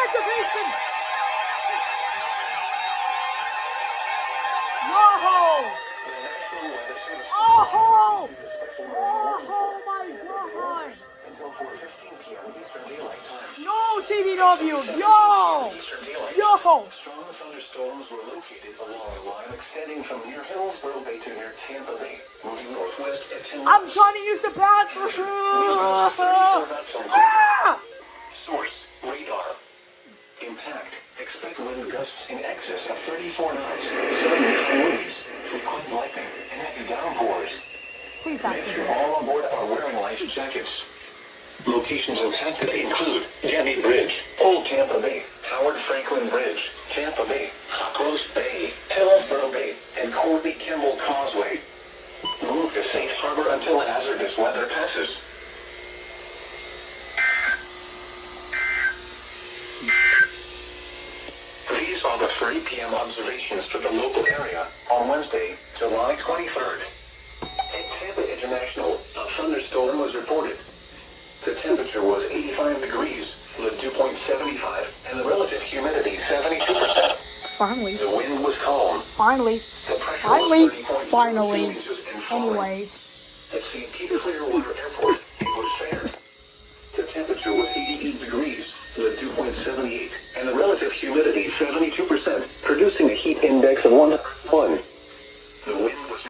activation! Whoa! Oh! Oh my God! No, TBW! Yo! Yo! Strong thunderstorms were located along a line extending from near Hillsborough Bay to near Tampa Bay, moving northwest at 10 I'm trying to use the bathroom! Ah! Source, radar. Impact. Expect wind gusts in excess of 34 knots. Sudden winds, frequent lightning, and heavy downpours. Please Make sure activate. all on board are wearing life jackets. Locations in Tampa Bay include Denny Bridge, Old Tampa Bay, Howard Franklin Bridge, Tampa Bay, Hawkroast Bay, Hillsborough Bay, and Corby Kimball Causeway. Move to safe harbor until hazardous weather passes. These are the 3 p.m. observations for the local area on Wednesday, July 23rd. At Tampa International, a thunderstorm was reported. The temperature was 85 degrees, with dew point 75, and the relative humidity 72%. Finally. The wind was calm. Finally. The pressure Finally. was 30.2 Finally. millimeters and falling. Anyways. At St. Pete Clearwater Airport, it was fair. The temperature was 88 degrees, with dew point 78, and the relative humidity 72%, producing a heat index of 101.